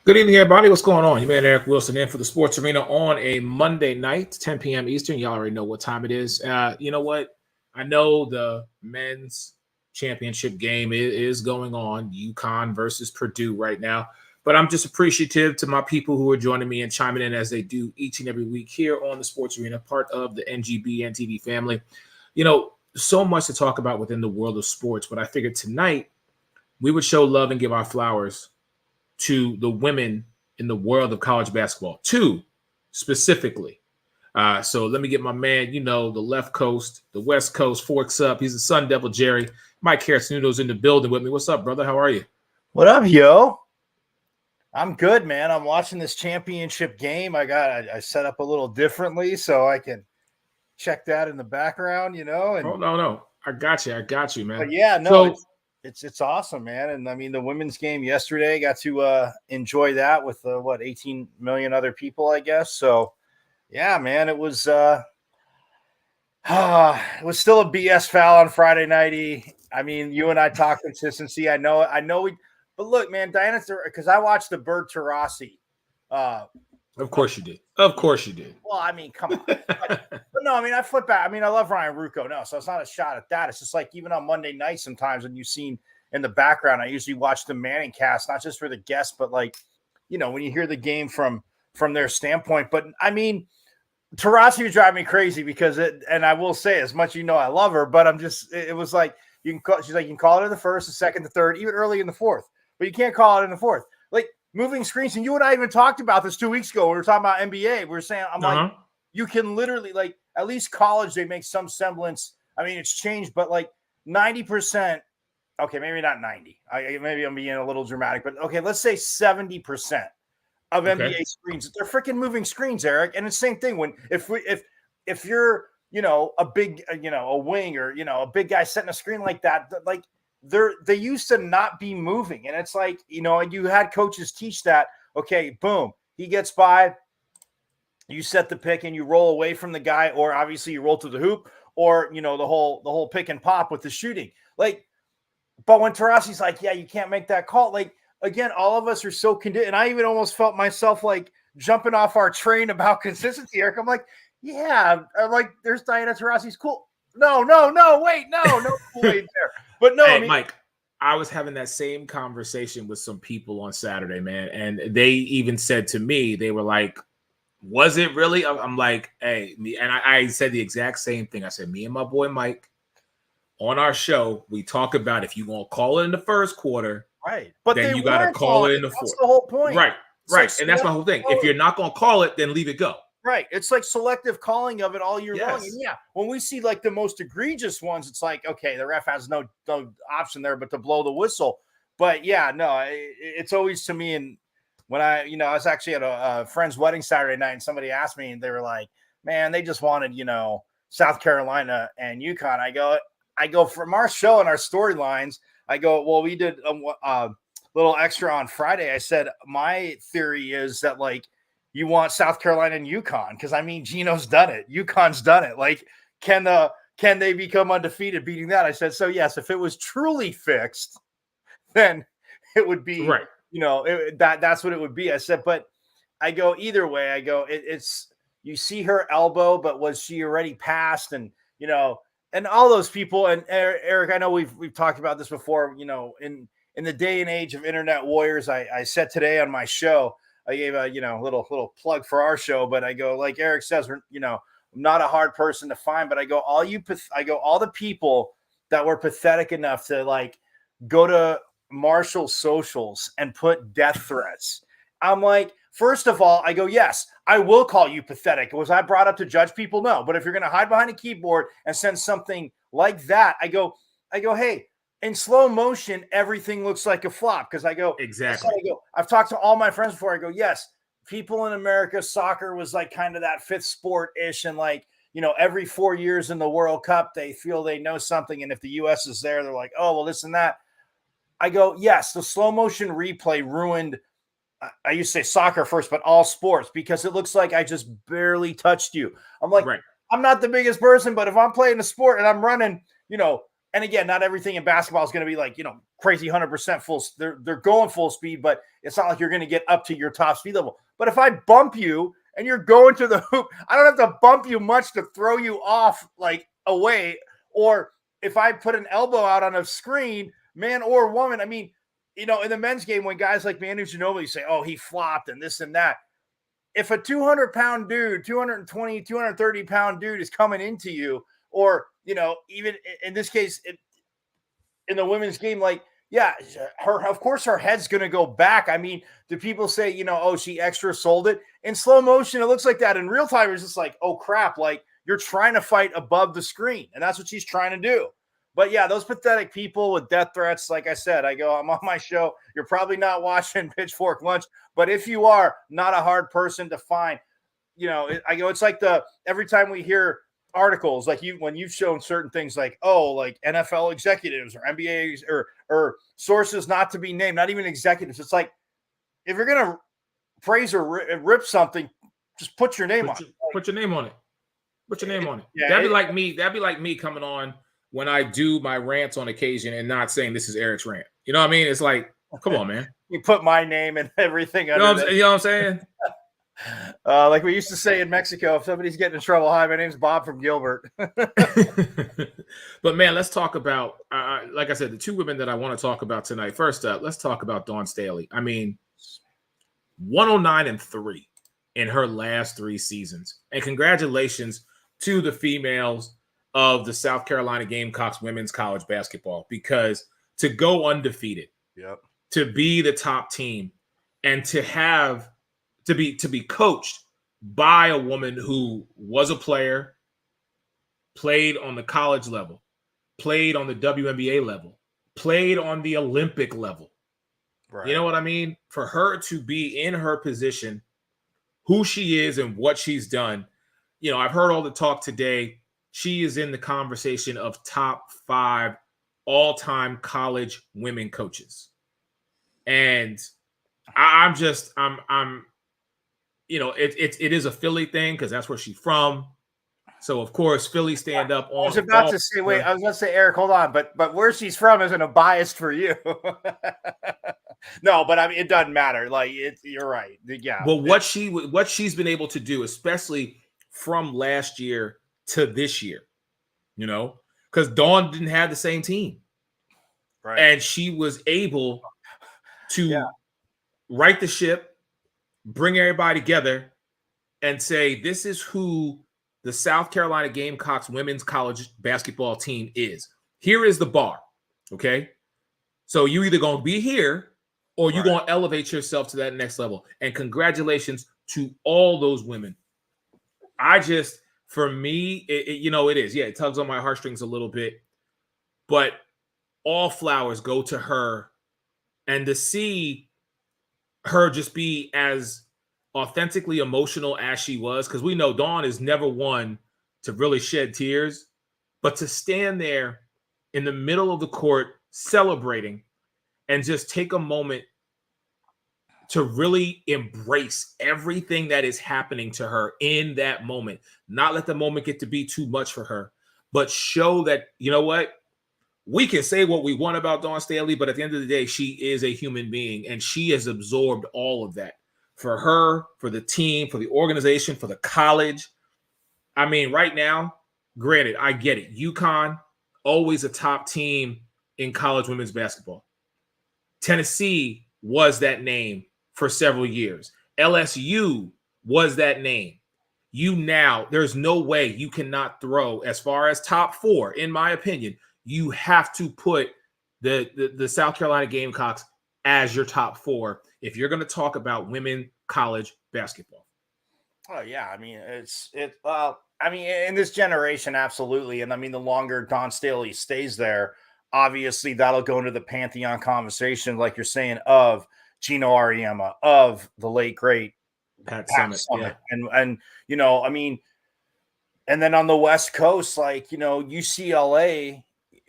Good evening, everybody. What's going on? Your man Eric Wilson in for the Sports Arena on a Monday night, 10 p.m. Eastern. Y'all already know what time it is. You know what? I know the men's championship game is going on, UConn versus Purdue right now. But I'm just appreciative to my people who are joining me and chiming in as they do each and every week here on the Sports Arena, part of the NGB and TV family. So much to talk about within the world of sports, but I figured tonight we would show love and give our flowers to the women in the world of college basketball, two specifically. So let me get my man, the left coast, the west coast, forks up. He's the Sun Devil Jerry. Mike Harris-Nuno's in the building with me. What's up, brother? How are you? What up, yo? I'm good, man. I'm watching this championship game. I set up a little differently so I can check that in the background, And, oh, no. I got you, man. But yeah, no, it's awesome, man. And I mean, the women's game yesterday, got to enjoy that with 18 million other people, I guess. So yeah, man, it was still a BS foul on Friday night. I mean, you and I talk consistency. I know but look, man, Diana, because I watched the Bird Taurasi. Of course you did. Well, I mean, come on. but no, I mean, I flip back. I mean, I love Ryan Ruocco. No, so it's not a shot at that. It's just like even on Monday night sometimes when you've seen in the background, I usually watch the Manning cast, not just for the guests, but like, when you hear the game from their standpoint. But I mean, Taurasi would drive me crazy because and I will say, as much I love her, but it was like, she's like, you can call it in the first, the second, the third, even early in the fourth, but you can't call it in the fourth. Like, moving screens, and you and I even talked about this 2 weeks ago when we were talking about NBA. We were saying, like, you can literally, like, at least college, they make some semblance. I mean, it's changed, but like 90%, okay, maybe not 90. Maybe I'm being a little dramatic, but okay, let's say 70% of NBA screens. They're freaking moving screens, Eric. And it's the same thing when if you're, a big, a wing or, a big guy setting a screen like that, like, they used to not be moving. And it's like, you had coaches teach that, okay, boom, he gets by, you set the pick and you roll away from the guy, or obviously you roll to the hoop, or, the whole pick and pop with the shooting. Like, but when Taurasi's like, yeah, you can't make that call. Like, again, all of us are so conditioned. And I even almost felt myself like jumping off our train about consistency, Eric. I'm like, yeah, I'm like, there's Diana Taurasi's cool. No, wait, no Kool-Aid there. But no, hey, I mean, Mike, I was having that same conversation with some people on Saturday, man. And they even said to me, they were like, was it really? I'm like, hey, me. And I said the exact same thing. I said, me and my boy Mike on our show, we talk about if you're going to call it in the first quarter, right? But then you got to call it in the fourth. That's the whole point. Right. And that's my whole thing. If you're not going to call it, then leave it go. Right. It's like selective calling of it all year long. And yeah, when we see like the most egregious ones, it's like, okay, the ref has no option there but to blow the whistle. But yeah, no, it's always to me. And when I was actually at a friend's wedding Saturday night, and somebody asked me, and they were like, man, they just wanted, South Carolina and UConn. I go from our show and our storylines, I go, well, we did a little extra on Friday. I said, my theory is that, like, you want South Carolina and UConn because, I mean, Gino's done it. UConn's done it. Like, can they become undefeated beating that? I said, so yes, if it was truly fixed, then it would be, right. That's what it would be. I said, but I go either way. I go, it's you see her elbow, but was she already passed? And, and all those people. And Eric, I know we've talked about this before, in the day and age of internet warriors, I said today on my show, I gave a, little plug for our show, but I go, like Eric says, I'm not a hard person to find, but I go, all the people that were pathetic enough to like go to Marshall's socials and put death threats. I'm like, first of all, I go, yes, I will call you pathetic. Was I brought up to judge people? No. But if you're going to hide behind a keyboard and send something like that, I go, hey, in slow motion, everything looks like a flop. Because I go, exactly. I've talked to all my friends before. I go, yes, people in America, soccer was like kind of that fifth sport-ish. And like, every 4 years in the World Cup, they feel they know something. And if the U.S. is there, they're like, oh, well, this and that. I go, yes, the slow motion replay ruined. I used to say soccer first, but all sports, because it looks like I just barely touched you. I'm like, right. I'm not the biggest person, but if I'm playing a sport and I'm running, And again, not everything in basketball is going to be like, crazy 100% full. They're going full speed, but it's not like you're going to get up to your top speed level. But if I bump you and you're going to the hoop, I don't have to bump you much to throw you off like away. Or if I put an elbow out on a screen, man or woman, I mean, in the men's game, when guys like Manu Ginobili say, oh, he flopped and this and that. If a 200-pound dude, 220, 230-pound dude is coming into you, or, even in this case, in the women's game, like, yeah, of course her head's going to go back. I mean, do people say, oh, she extra sold it? In slow motion, it looks like that. In real time, it's just like, oh, crap, like you're trying to fight above the screen. And that's what she's trying to do. But yeah, those pathetic people with death threats, like I said, I'm on my show. You're probably not watching Pitchfork Lunch, but if you are, not a hard person to find. It's like every time we hear articles, like when you've shown certain things like, oh, like NFL executives or NBA or sources not to be named, not even executives. It's like, if you're going to praise or rip something, just put your name on it. Put your name on it. Put your name on it. Yeah, That'd be like me coming on when I do my rants on occasion and not saying this is Eric's rant. You know what I mean? It's like, come on, man. You put my name and everything. You know what I'm saying? Like we used to say in Mexico, if somebody's getting in trouble, hi, my name's Bob from Gilbert. But man, let's talk about, like I said, the two women that I want to talk about tonight. First up, let's talk about Dawn Staley. I mean, 109-3 in her last 3 seasons. And congratulations to the females of the South Carolina Gamecocks women's college basketball, because to go undefeated, to be the top team, and to be coached by a woman who was a player, played on the college level, played on the WNBA level, played on the Olympic level. Right. You know what I mean? For her to be in her position, who she is and what she's done, I've heard all the talk today. She is in the conversation of top 5 all-time college women coaches. And it is a Philly thing because that's where she's from. So of course, Philly stand up on. I was about to say, Eric, hold on, but where she's from isn't a bias for you. No, but I mean, it doesn't matter. Like you're right. Yeah. But what she's been able to do, especially from last year to this year, because Dawn didn't have the same team, right? And she was able to right the ship, bring everybody together, and say, this is who the South Carolina Gamecocks women's college basketball team is. Here is the bar, okay? So you either going to be here or you're going to elevate yourself to that next level. And congratulations to all those women. For me, it is. Yeah, it tugs on my heartstrings a little bit. But all flowers go to her. And to see her just be as authentically emotional as she was, because we know Dawn is never one to really shed tears, but to stand there in the middle of the court celebrating and just take a moment to really embrace everything that is happening to her in that moment, not let the moment get to be too much for her, but show that, you know what, we can say what we want about Dawn Staley, but at the end of the day, she is a human being, and she has absorbed all of that for her, for the team, for the organization, for the college. I mean, right now, granted, I get it. UConn, always a top team in college women's basketball. Tennessee was that name for several years. LSU was that name. There's no way you cannot throw, as far as top 4, in my opinion, you have to put the South Carolina Gamecocks as your top 4 if you're going to talk about women college basketball. Oh yeah, I mean in this generation, absolutely. And I mean, the longer Dawn Staley stays there, obviously that'll go into the pantheon conversation, like you're saying, of Gino Auriemma, of the late great Pat Summitt. Yeah. And I mean, and then on the West Coast, like, UCLA,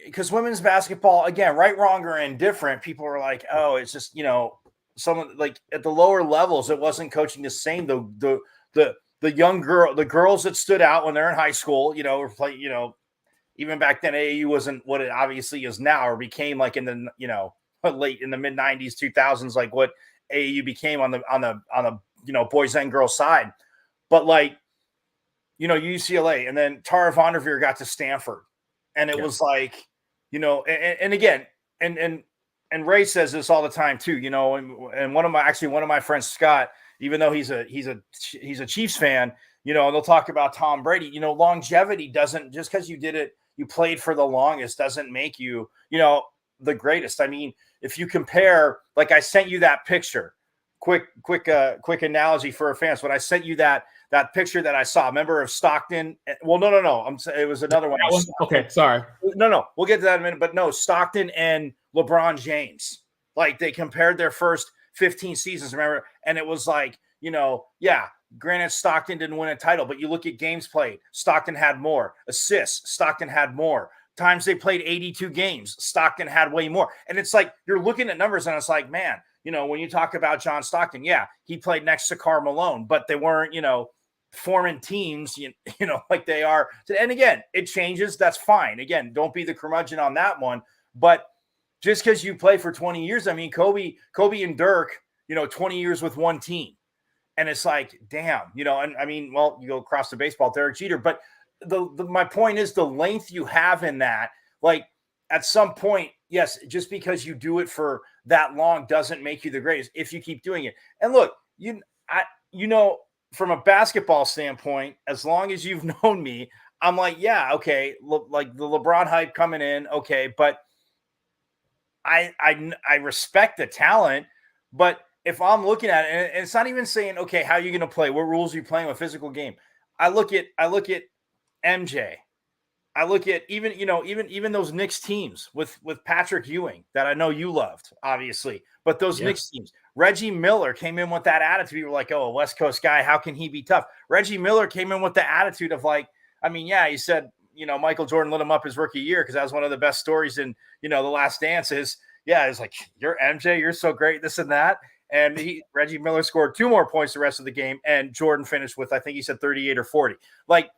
because women's basketball, again, right, wrong, or indifferent, people are like, oh, it's just, someone like at the lower levels, it wasn't coaching the same. The young girl, the girls that stood out when they're in high school, or play, even back then, AAU wasn't what it obviously is now, or became like in the late in the mid '90s, 2000s, like what AAU became on the boys and girls side. But like, UCLA, and then Tara Vonderveer got to Stanford, and it was like, and again, and Ray says this all the time too, and one of my friends, Scott, even though he's a Chiefs fan, they'll talk about Tom Brady. Longevity doesn't, just because you played for the longest, doesn't make you, the greatest. I mean, if you compare, like I sent you that picture, quick analogy for our fans. When I sent you that picture that I saw, remember, of Stockton? Well, no. It was another one. Okay, sorry. No, we'll get to that in a minute. But no, Stockton and LeBron James, like they compared their first 15 seasons, remember? And it was like, granted, Stockton didn't win a title, but you look at games played, Stockton had more assists. Stockton had more times they played 82 games. Stockton had way more. And it's like, you're looking at numbers and it's like, man, when you talk about John Stockton, he played next to Karl Malone, but they weren't, forming teams, like they are. And again, it changes. That's fine. Again, don't be the curmudgeon on that one. But just because you play for 20 years, I mean, Kobe and Dirk, 20 years with one team. And it's like, damn, and I mean, well, you go across the baseball, Derek Jeter. But my point is the length you have in that, like at some point, yes, just because you do it for that long doesn't make you the greatest if you keep doing it. And look, from a basketball standpoint, as long as you've known me, I'm like, yeah, okay, like the LeBron hype coming in, okay, but I respect the talent, but if I'm looking at it, and it's not even saying, okay, how are you going to play? What rules are you playing with physical game? I look at MJ. I look at even those Knicks teams with Patrick Ewing that I know you loved, obviously, but those Knicks teams, Reggie Miller came in with that attitude. You were like, oh, a West Coast guy, how can he be tough? Reggie Miller came in with the attitude of like, I mean, he said, Michael Jordan lit him up his rookie year because that was one of the best stories in, The Last Dance is, it's like, you're MJ, you're so great, this and that. And Reggie Miller scored 2 more points the rest of the game, and Jordan finished with, I think he said 38 or 40. Like,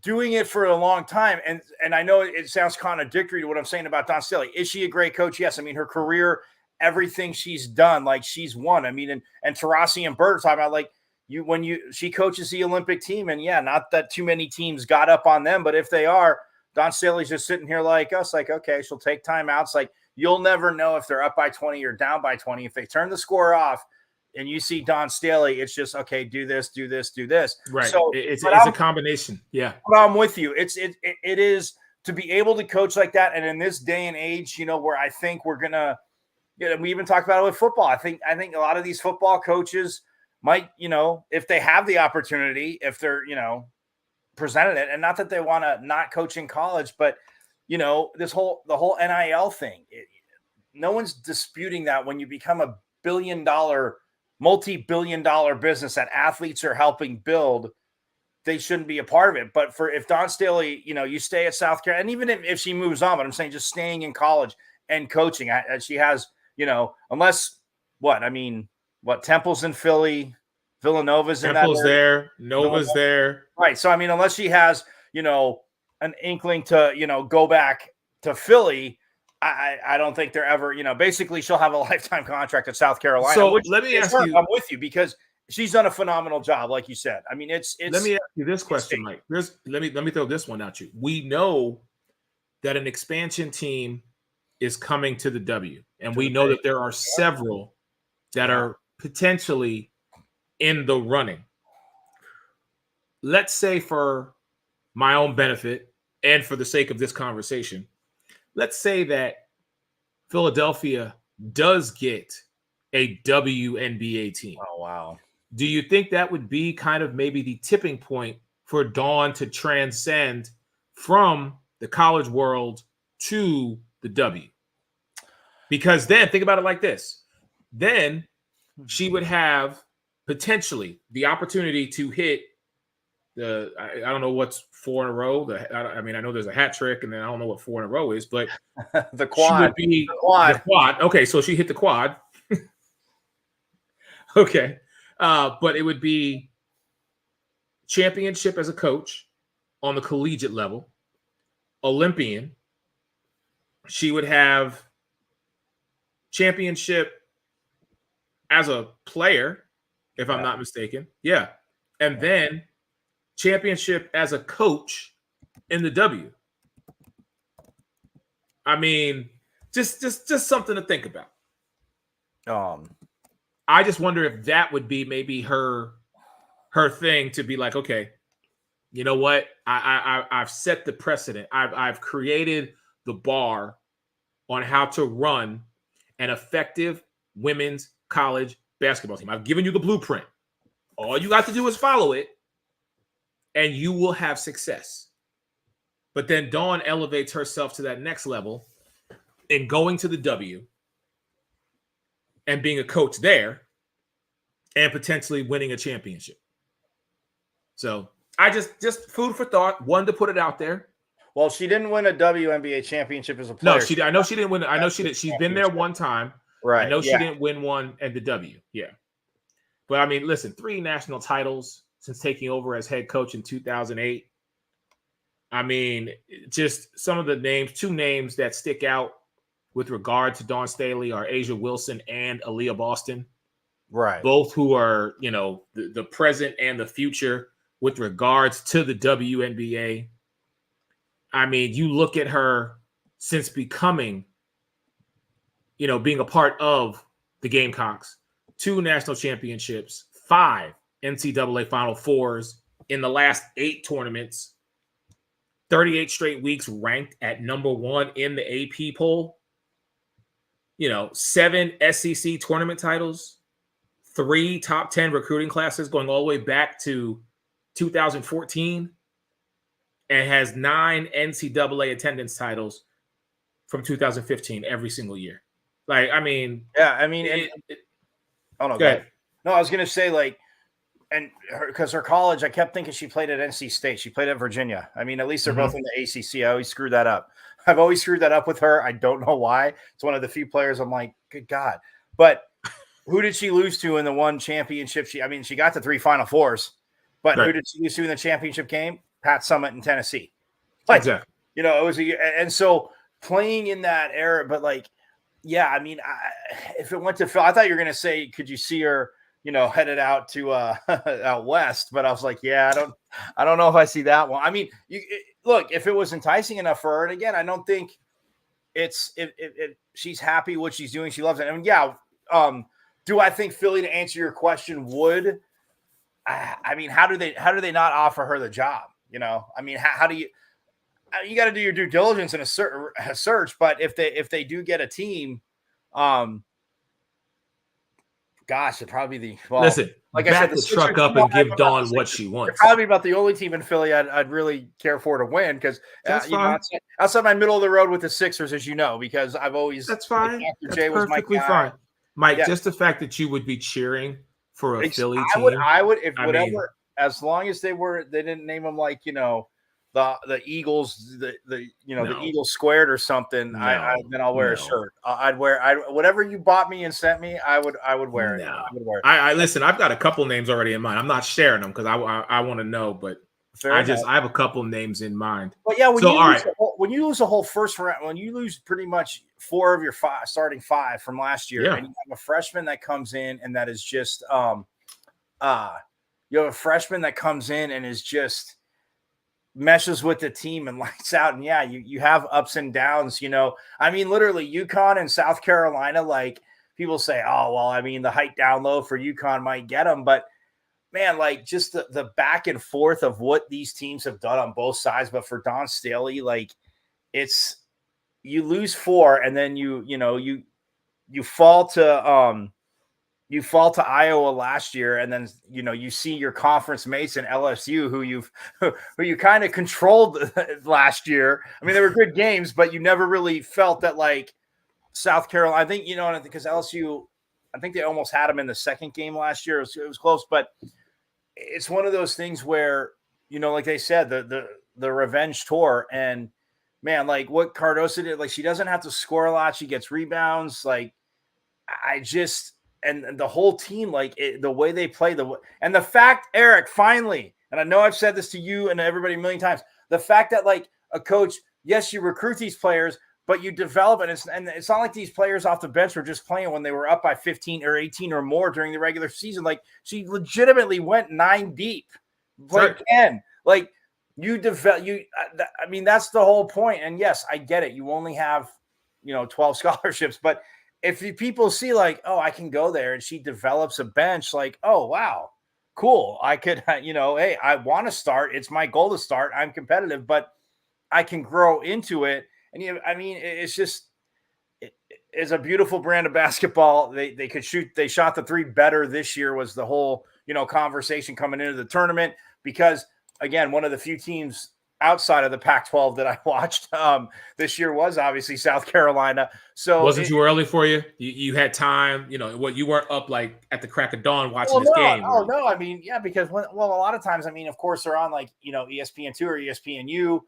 doing it for a long time, and I know it sounds contradictory to what I'm saying about Dawn Staley. Is she a great coach? Yes. I mean, her career, everything she's done, like she's won. I mean, and Taurasi and Bird are talking about like she coaches the Olympic team, and not that too many teams got up on them, but if they are, Dawn Staley's just sitting here like us, like, okay, she'll take timeouts. Like, you'll never know if they're up by 20 or down by 20. If they turn the score off and you see Dawn Staley, it's just, okay, do this, do this, do this. Right. So it's a combination. Yeah. But I'm with you. It is to be able to coach like that. And in this day and age, where I think we're going to, we even talked about it with football. I think a lot of these football coaches might, if they have the opportunity, if they're, presented it, and not that they want to not coach in college, but the whole NIL thing, no one's disputing that when you become a multi-billion-dollar business that athletes are helping build, they shouldn't be a part of it. But if Dawn Staley, you stay at South Carolina, and even if she moves on, but I'm saying just staying in college and coaching, she has, unless Temple's in Philly, Villanova's in Temple's there, Nova's there. Right. So, I mean, unless she has, an inkling to, go back to Philly, I don't think they're ever, basically she'll have a lifetime contract at South Carolina. So let me ask you. I'm with you because she's done a phenomenal job, like you said. I mean, it's. Let me ask you this question, Mike. Let me throw this one at you. We know that an expansion team is coming to the W, and we know that there are several that are potentially in the running. Let's say, for my own benefit and for the sake of this conversation, let's say that Philadelphia does get a WNBA team. Oh, wow. Do you think that would be kind of maybe the tipping point for Dawn to transcend from the college world to the W? Because then, think about it like this. Then she would have potentially the opportunity to hit I don't know what's 4 in a row. I know there's a hat trick, and then I don't know what 4 in a row is, but the quad. The quad. Okay, so she hit the quad. Okay, but it would be championship as a coach on the collegiate level, Olympian. She would have championship as a player, if I'm not mistaken. Yeah. And then championship as a coach in the W. I mean, just something to think about. I just wonder if that would be maybe her thing to be like, okay, you know what? I've set the precedent. I've created the bar on how to run an effective women's college basketball team. I've given you the blueprint. All you got to do is follow it, and you will have success. But then Dawn elevates herself to that next level in going to the W and being a coach there and potentially winning a championship. So I just food for thought. Wanted to put it out there. Well, she didn't win a WNBA championship as a player. No, I know she didn't win. I know she did. She's been there one time. Right. I know she didn't win one at the W. Yeah. But I mean, listen, 3 national titles since taking over as head coach in 2008. I mean, just some of the names, 2 names that stick out with regard to Dawn Staley are Asia Wilson and Aaliyah Boston. Right. Both who are, the present and the future with regards to the WNBA. I mean, you look at her since becoming, being a part of the Gamecocks, 2 national championships, 5 NCAA Final Fours in the last 8 tournaments, 38 straight weeks ranked at number 1 in the AP poll, 7 SEC tournament titles, 3 top 10 recruiting classes going all the way back to 2014, and has 9 NCAA attendance titles from 2015 every single year. Like, I mean, yeah, I mean, oh no, go ahead. No, I was gonna say because her college, I kept thinking she played at NC State. She played at Virginia. I mean, at least they're both in the ACC. I always screw that up. I've always screwed that up with her. I don't know why. It's one of the few players I'm like, good God. But who did she lose to in the one championship? She got to 3 Final Fours, but who did she lose to in the championship game? Pat Summitt in Tennessee. Exactly. It was and so playing in that era, but yeah, I mean, if it went to Phil, I thought you were going to say, could you see her, headed out to out west? But I was like, yeah, I don't know if I see that one. I mean, look, if it was enticing enough for her, and again, I don't think it's she's happy what she's doing. She loves it. I mean, yeah. Do I think Philly, to answer your question, would? I mean, how do they not offer her the job? I mean, how do you got to do your due diligence in a search, but if they do get a team, gosh, it'd probably be listen, like back I said, the truck up and give Dawn what she wants. Probably about the only team in Philly I'd really care for to win, because outside my middle of the road with the Sixers, as you know, because I've always that's fine. That's perfectly fine, Mike. Yeah. Just the fact that you would be cheering for a Philly team, I would if whatever, as long as they didn't name them like the Eagles, the Eagles squared or something. Then I'll wear a shirt. I'd wear whatever you bought me and sent me. I would wear it. I would wear it. I listen. I've got a couple names already in mind. I'm not sharing them because I want to know, but I have a couple names in mind. But yeah, when you lose a whole first round, when you lose pretty much 4 of your starting 5 from last year, and you have a freshman that comes in and that is just you have a freshman that comes in and is just meshes with the team and lights out. And yeah, you have ups and downs, I mean, literally UConn and South Carolina, like people say, oh, well, I mean, the height down low for UConn might get them, but man, like just the back and forth of what these teams have done on both sides. But for Dawn Staley, like you lose 4 and then you fall to Iowa last year, and then you see your conference mates in LSU who you kind of controlled last year. I mean, they were good games, but you never really felt that like South Carolina. I think because LSU, I think they almost had them in the second game last year. It was close, but it's one of those things where like they said, the revenge tour, and man, like what Cardoso did, like she doesn't have to score a lot. She gets rebounds. Like and the whole team, like the way they play, and the fact, Eric, finally, and I know I've said this to you and everybody a million times, the fact that like a coach yes, you recruit these players, but you develop it. And it's not like these players off the bench were just playing when they were up by 15 or 18 or more during the regular season. Like she legitimately went 9 deep, played 10. Like you develop, I mean, that's the whole point. And yes, I get it. You only have, 12 scholarships, but if people see like, oh, I can go there and she develops a bench, like, oh, wow, cool. I could, hey, I want to start. It's my goal to start. I'm competitive, but I can grow into it. And I mean, it's just it's a beautiful brand of basketball. They could shoot. They shot the three better this year was the whole conversation coming into the tournament because again, one of the few teams outside of the Pac-12 that I watched this year was obviously South Carolina. So wasn't too early for you? You had time. What you weren't up like at the crack of dawn watching this game. Oh no, I mean because a lot of times of course they're on like ESPN2 or ESPNU.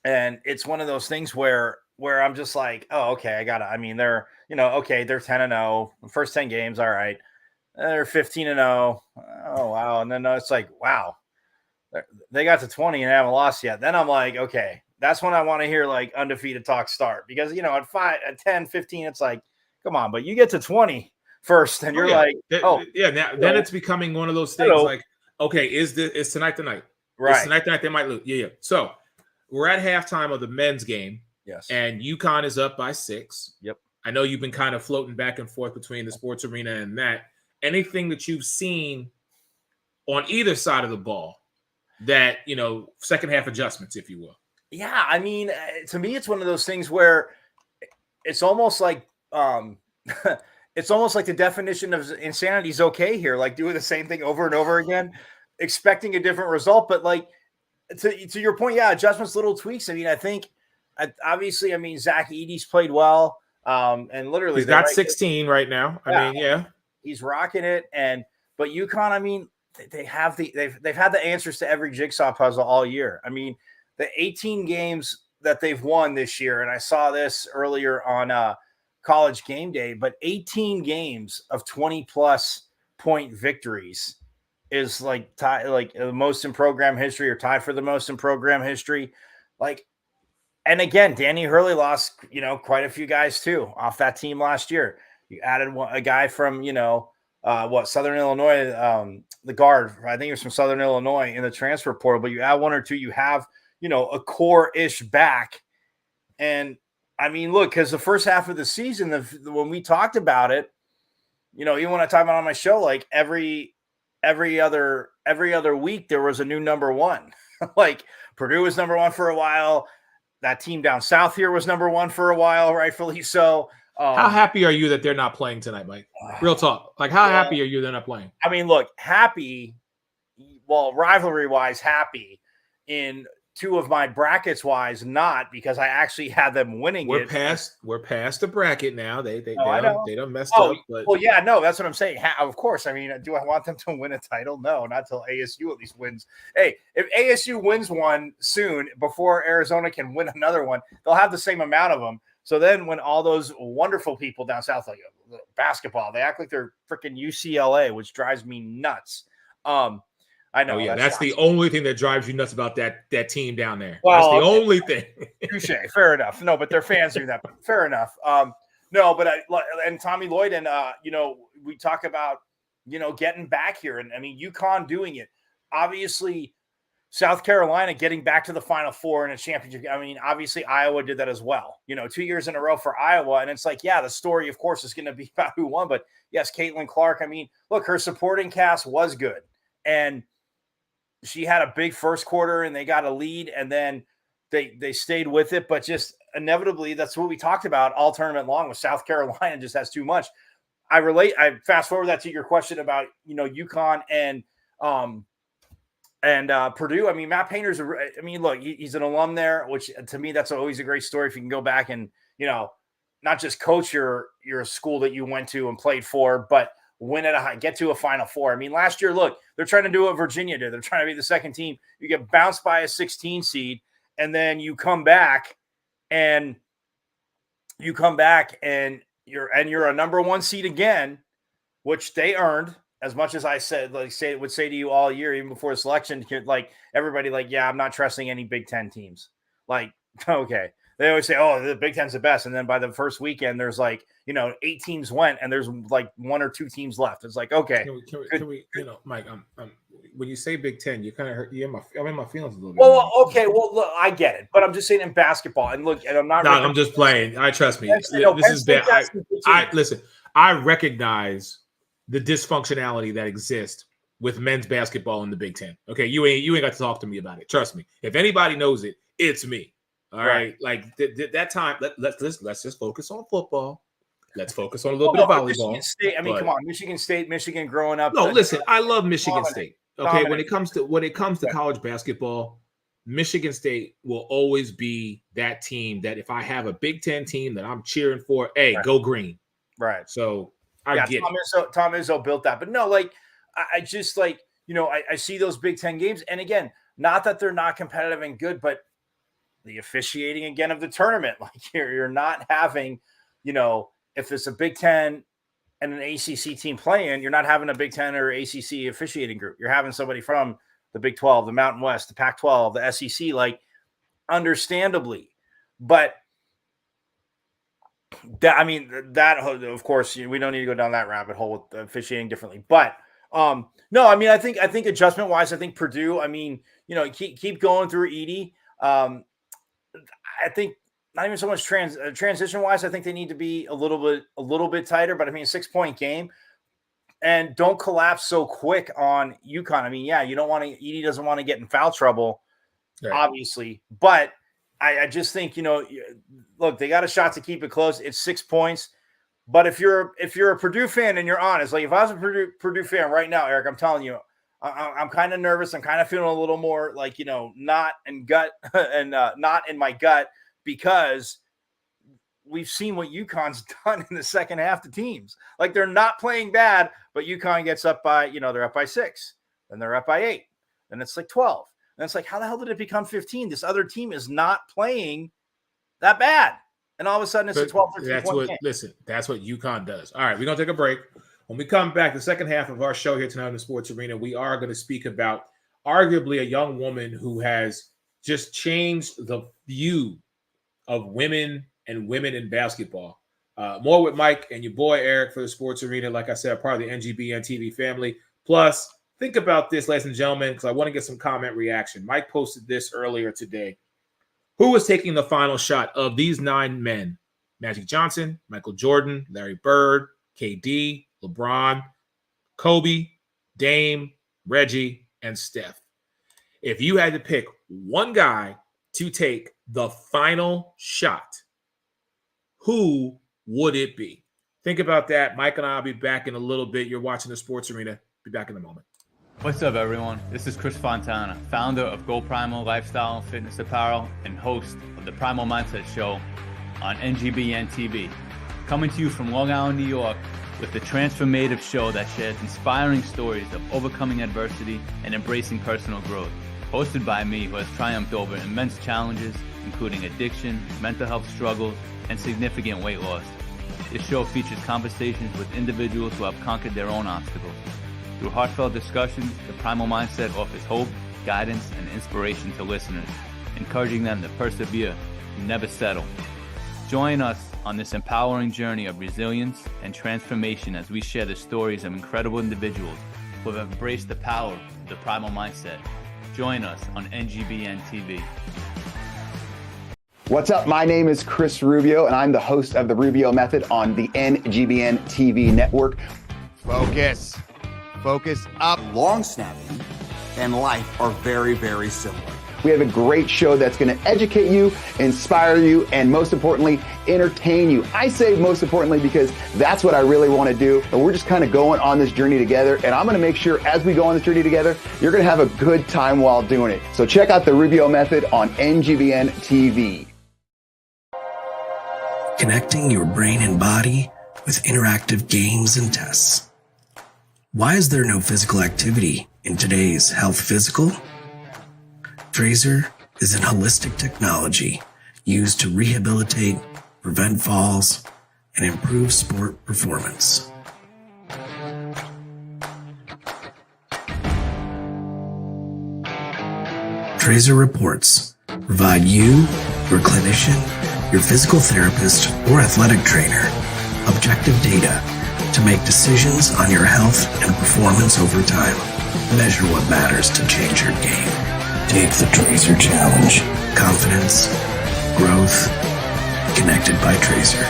And it's one of those things where I'm just like, oh, okay, they're, okay, they're 10-0, first 10 games. All right. They're 15-0. Oh, wow. And then it's like, wow, they got to 20 and haven't lost yet. Then I'm like, okay, that's when I want to hear like undefeated talk start because, at 10, 15, it's like, come on, but you get to 20 first and you're like, then it's becoming one of those things like, okay, is tonight the night? Right. Is tonight the night they might lose? Yeah. So we're at halftime of the men's game. Yes. And UConn is up by 6. Yep. I know you've been kind of floating back and forth between the sports arena and that. Anything that you've seen on either side of the ball that, second half adjustments, if you will? Yeah. I mean, to me, it's one of those things where it's almost like, it's almost like the definition of insanity is okay here, like doing the same thing over and over again, expecting a different result. But like, to your point, yeah, adjustments, little tweaks. I mean, I think obviously, Zach Edey's played well. And literally he's got 16 right now. I mean, he's rocking it. But UConn, they've had the answers to every jigsaw puzzle all year. I mean, the 18 games that they've won this year, and I saw this earlier on College Game Day, but 18 games of 20+ point victories is like the most in program history or tied for the most in program history. Like, and again, Danny Hurley lost, quite a few guys too off that team last year. You added a guy from, Southern Illinois, the guard, I think he was from Southern Illinois in the transfer portal, but you add one or two, you have, a core-ish back. And I mean, look, because the first half of the season, when we talked about it, even when I talk about it on my show, like every other week there was a new number one. Like Purdue was number one for a while. That team down south here was number one for a while, rightfully so. How happy are you that they're not playing tonight, Mike? Real talk. Like, how happy are you they're not playing? I mean, look, happy. Well, rivalry-wise, happy. In two of my brackets wise, not because I actually had them winning. We're past the bracket now. They don't messed up. But well, yeah, no, that's what I'm saying. Of course. I mean, do I want them to win a title? No, not till ASU at least wins. Hey, if ASU wins one soon before Arizona can win another one, they'll have the same amount of them. So then when all those wonderful people down south, like basketball, they act like they're freaking UCLA, which drives me nuts. I know. Oh, yeah, that's the only thing that drives you nuts about that team down there. Well, that's the only thing. Touche. Fair enough. No, but their fans do that. Fair enough. No, but and Tommy Lloyd and we talk about getting back here, and I mean UConn doing it. Obviously, South Carolina getting back to the Final Four in a championship. I mean, obviously Iowa did that as well. 2 years in a row for Iowa, and it's like, yeah, the story, of course, is going to be about who won. But yes, Caitlin Clark. I mean, look, her supporting cast was good, and she had a big first quarter and they got a lead and then they stayed with it. But just inevitably, that's what we talked about all tournament long with South Carolina just has too much. I fast forward that to your question about, UConn and Purdue. I mean, Matt Painter's, look, he's an alum there, which to me, that's always a great story. If you can go back and, not just coach your school that you went to and played for, but get to a Final Four. I mean, last year, look, they're trying to do what Virginia did. They're trying to be the second team. You get bounced by a 16 seed, and then you come back and you're a number one seed again, which they earned as much as I would say to you all year, even before the selection, like everybody, like, yeah, I'm not trusting any Big Ten teams. Like, okay. They always say, oh, the Big Ten's the best. And then by the first weekend, there's like, 8 teams went and there's like 1 or 2 teams left. It's like, okay. Can we Mike, when you say Big Ten, you kind of hurt. I'm in my feelings a little bit. Well, okay. Well, look, I get it. But I'm just saying in basketball. And look, and I'm not. No, I'm just playing. I trust me. This is bad. Listen, I recognize the dysfunctionality that exists with men's basketball in the Big Ten. Okay, you ain't got to talk to me about it. Trust me. If anybody knows it, it's me. All right. Like that time, let's just focus on football. Let's focus on a little bit of volleyball. Michigan State, come on, Michigan State, Michigan growing up. No, listen, I love Michigan State. Okay, when it comes to college basketball, Michigan State will always be that team that if I have a Big Ten team that I'm cheering for, hey, go green. Right. So I get it. Tom Izzo built that. But no, like I just like, I see those Big Ten games. And again, not that they're not competitive and good, but the officiating again of the tournament, like you're not having, if it's a Big Ten and an ACC team playing, you're not having a Big Ten or ACC officiating group. You're having somebody from the Big 12, the Mountain West, the Pac-12, the SEC, like understandably. But that of course, we don't need to go down that rabbit hole with the officiating differently. But no, I think adjustment wise, I think Purdue, keep going through Edie. I think not even so much transition wise. I think they need to be a little bit tighter. But 6-point game, and don't collapse so quick on UConn. You don't want to. Edie doesn't want to get in foul trouble, obviously. But I just think look, they got a shot to keep it close. It's 6 points. But if you're a Purdue fan and you're honest, like if I was a Purdue fan right now, Eric, I'm telling you, I'm kind of nervous. I'm kind of feeling a little more like, not in gut and not in my gut, because we've seen what UConn's done in the second half to teams. Like they're not playing bad, but UConn gets up by, they're up by 6, then they're up by 8, then it's like 12. And it's like, how the hell did it become 15? This other team is not playing that bad. And all of a sudden it's a 12 or 13 point game. Listen, that's what UConn does. All right, we're going to take a break. When we come back, the second half of our show here tonight in the Sports Arena, we are going to speak about arguably a young woman who has just changed the view of women in basketball. More with Mike and your boy Eric for the Sports Arena. Like I said, part of the NGBN TV family. Plus, think about this, ladies and gentlemen, because I want to get some comment reaction. Mike posted this earlier today. Who was taking the final shot of these 9 men? Magic Johnson, Michael Jordan, Larry Bird, KD, LeBron, Kobe, Dame, Reggie, and Steph. If you had to pick one guy to take the final shot, who would it be? Think about that. Mike and I will be back in a little bit. You're watching the Sports Arena. Be back in a moment. What's up, everyone? This is Chris Fontana, founder of Go Primal Lifestyle and Fitness Apparel and host of the Primal Mindset Show on NGBN TV. Coming to you from Long Island, New York, with the transformative show that shares inspiring stories of overcoming adversity and embracing personal growth. Hosted by me, who has triumphed over immense challenges, including addiction, mental health struggles, and significant weight loss. This show features conversations with individuals who have conquered their own obstacles. Through heartfelt discussions, the Primal Mindset offers hope, guidance, and inspiration to listeners, encouraging them to persevere and never settle. Join us on this empowering journey of resilience and transformation as we share the stories of incredible individuals who have embraced the power of the Primal Mindset. Join us on NGBN TV. What's up? My name is Chris Rubio, and I'm the host of The Rubio Method on the NGBN TV network. Focus up. Long snapping and life are very, very similar. We have a great show that's going to educate you, inspire you, and most importantly, entertain you. I say most importantly because that's what I really want to do. And we're just kind of going on this journey together. And I'm going to make sure as we go on this journey together, you're going to have a good time while doing it. So check out the Rubio Method on NGBN TV. Connecting your brain and body with interactive games and tests. Why is there no physical activity in today's health physical? Trazer is an holistic technology used to rehabilitate, prevent falls, and improve sport performance. Tracer reports provide you, your clinician, your physical therapist, or athletic trainer objective data to make decisions on your health and performance over time. Measure what matters to change your game. Take the Tracer Challenge. Confidence, growth, connected by Tracer.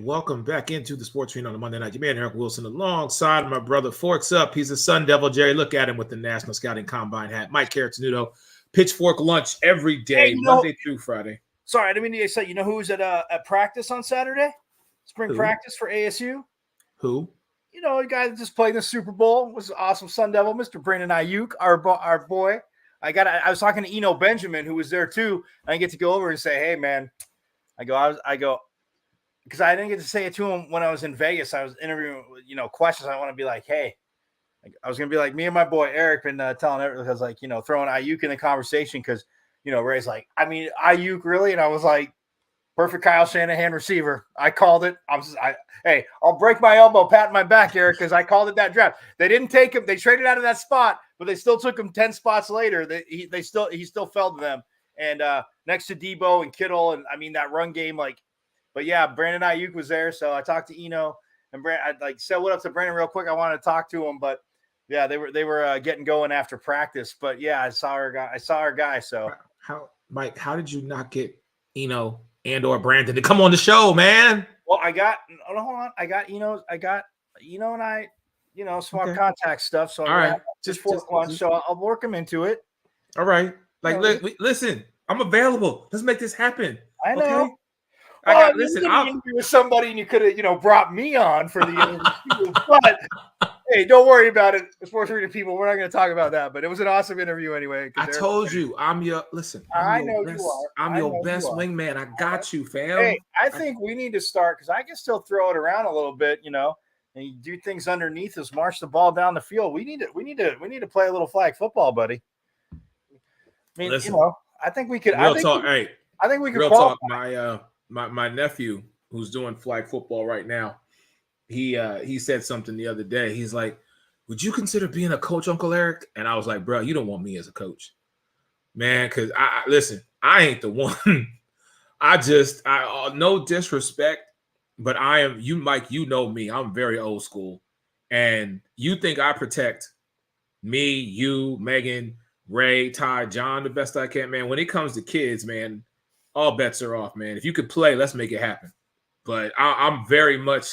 Welcome back into the Sports Arena on a Monday night. Your man Eric Wilson alongside my brother Forks Up. He's a Sun Devil. Jerry, look at him with the National Scouting Combine hat. Mike Carrottenuto, Pitchfork lunch every day, Monday through Friday. Sorry, I didn't mean to say. You know who was at practice on Saturday? Spring practice for ASU. Who? You know, a guy that just played in the Super Bowl was an awesome Sun Devil, Mr. Brandon Ayuk, our boy. I was talking to Eno Benjamin, who was there too. I get to go over and say, "Hey, man," I go. Because I didn't get to say it to him when I was in Vegas. I was interviewing, questions. I want to be like, hey, I was going to be like, me and my boy Eric been telling everyone, because throwing Ayuk in the conversation because, Ray's like, I mean, Ayuk really? And I was like, perfect Kyle Shanahan receiver. I called it. Hey, I'll break my elbow, pat my back, Eric, because I called it that draft. They didn't take him. They traded out of that spot, but they still took him 10 spots later. He still fell to them. And next to Debo and Kittle, and I mean, that run game, but yeah, Brandon Ayuk was there, so I talked to Eno and I said what up to Brandon real quick. I wanted to talk to him, but yeah, they were getting going after practice. But yeah, I saw our guy. So Mike, how did you not get Eno and or Brandon to come on the show, man? Well, hold on. I got Eno and I, swap contact stuff. So all right, just for lunch. So I'll work him into it. All right, listen, I'm available. Let's make this happen. I know. Okay? I'm with somebody, and you could have, brought me on for the interview. But hey, don't worry about it. Sports Arena people, we're not going to talk about that. But it was an awesome interview anyway. I told you, I'm your best wingman. I got you, fam. Hey, I think we need to start because I can still throw it around a little bit, and you do things underneath us, march the ball down the field. We need to play a little flag football, buddy. I mean, listen, I think we could. Real talk. I think we could. Real talk. My nephew, who's doing flag football right now, he said something the other day. He's like, "Would you consider being a coach, Uncle Eric?" And I was like, "Bro, you don't want me as a coach, man. Because I ain't the one. I no disrespect, but I am you, Mike. You know me. I'm very old school, and you think I protect me, you, Megan, Ray, Ty, John the best I can, man. When it comes to kids, man, all bets are off, man. If you could play, let's make it happen. But I'm very much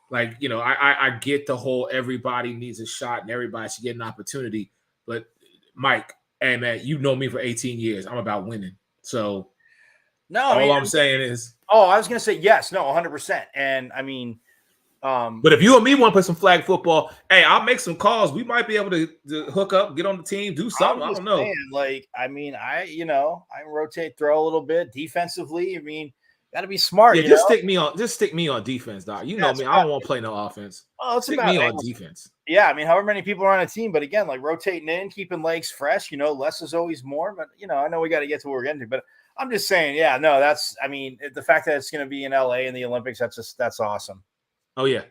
like, I get the whole everybody needs a shot and everybody should get an opportunity. But Mike, hey, man, you know me for 18 years. I'm about winning. So I'm saying is. Oh, I was going to say yes. No, 100%. And I mean. But if you and me want to play some flag football, hey, I'll make some calls. We might be able to hook up, get on the team, do something. I don't know. I rotate, throw a little bit defensively. I mean, got to be smart. Yeah, just stick me on defense, Doc. You know me. I don't want to play no offense. Oh, it's stick me on defense. Yeah, I mean, however many people are on a team, but again, rotating in, keeping legs fresh. Less is always more. But I know we got to get to where we're getting to. But I'm just saying, yeah, no, the fact that it's going to be in LA in the Olympics, that's awesome. Oh, yeah.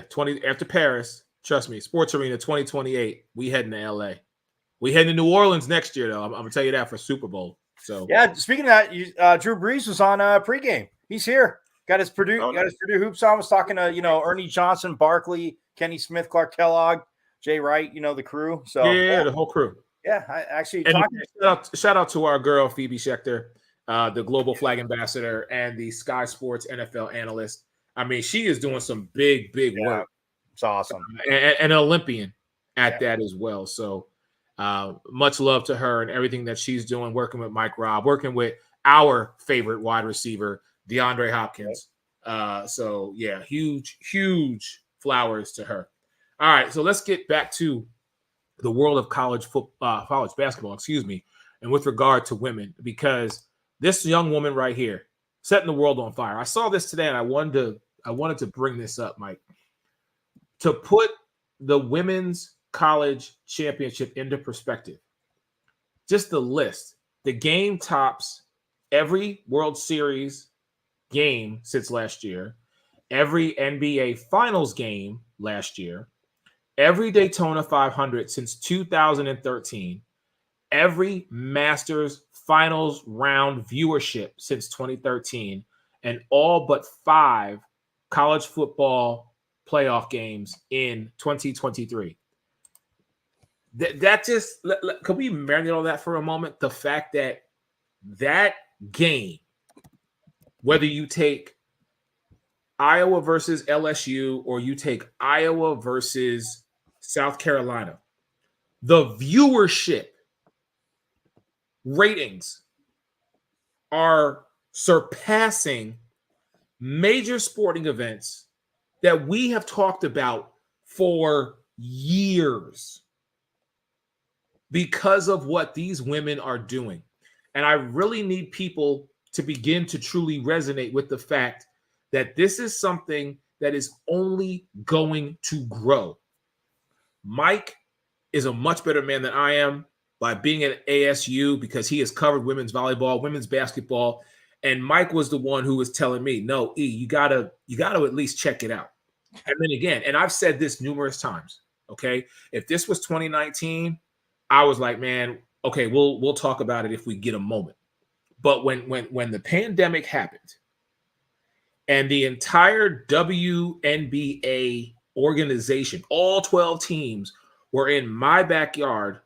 20 after Paris, trust me, Sports Arena 2028, we heading to LA. We heading to New Orleans next year, though. I'm going to tell you that for Super Bowl. So yeah, speaking of that, Drew Brees was on pregame. He's here. Got his Purdue hoops on. Was talking to, Ernie Johnson, Barkley, Kenny Smith, Clark Kellogg, Jay Wright, the crew. So yeah, the whole crew. Yeah, I actually shout out to our girl Phoebe Schechter, the global flag ambassador and the Sky Sports NFL analyst. I mean, she is doing some big work. It's awesome. And an Olympian at that as well. So much love to her and everything that she's doing, working with Mike Robb, working with our favorite wide receiver, DeAndre Hopkins. So yeah, huge flowers to her. All right, so let's get back to the world of college basketball, and with regard to women, because this young woman right here setting the world on fire. I saw this today, and I wanted to bring this up, Mike, to put the women's college championship into perspective. Just the list, the game tops every World Series game since last year, every NBA Finals game last year, every Daytona 500 since 2013, every Masters Finals round viewership since 2013, and all but 5 college football playoff games in 2023. That just, can we marinate on that for a moment? The fact that game, whether you take Iowa versus LSU or you take Iowa versus South Carolina, the viewership ratings are surpassing major sporting events that we have talked about for years because of what these women are doing. And I really need people to begin to truly resonate with the fact that this is something that is only going to grow. Mike is a much better man than I am by being at ASU because he has covered women's volleyball, women's basketball. And Mike was the one who was telling me, no, E, you gotta at least check it out. And then again, and I've said this numerous times, okay? If this was 2019, I was like, man, okay, we'll talk about it if we get a moment. But when the pandemic happened and the entire WNBA organization, all 12 teams were in my backyard,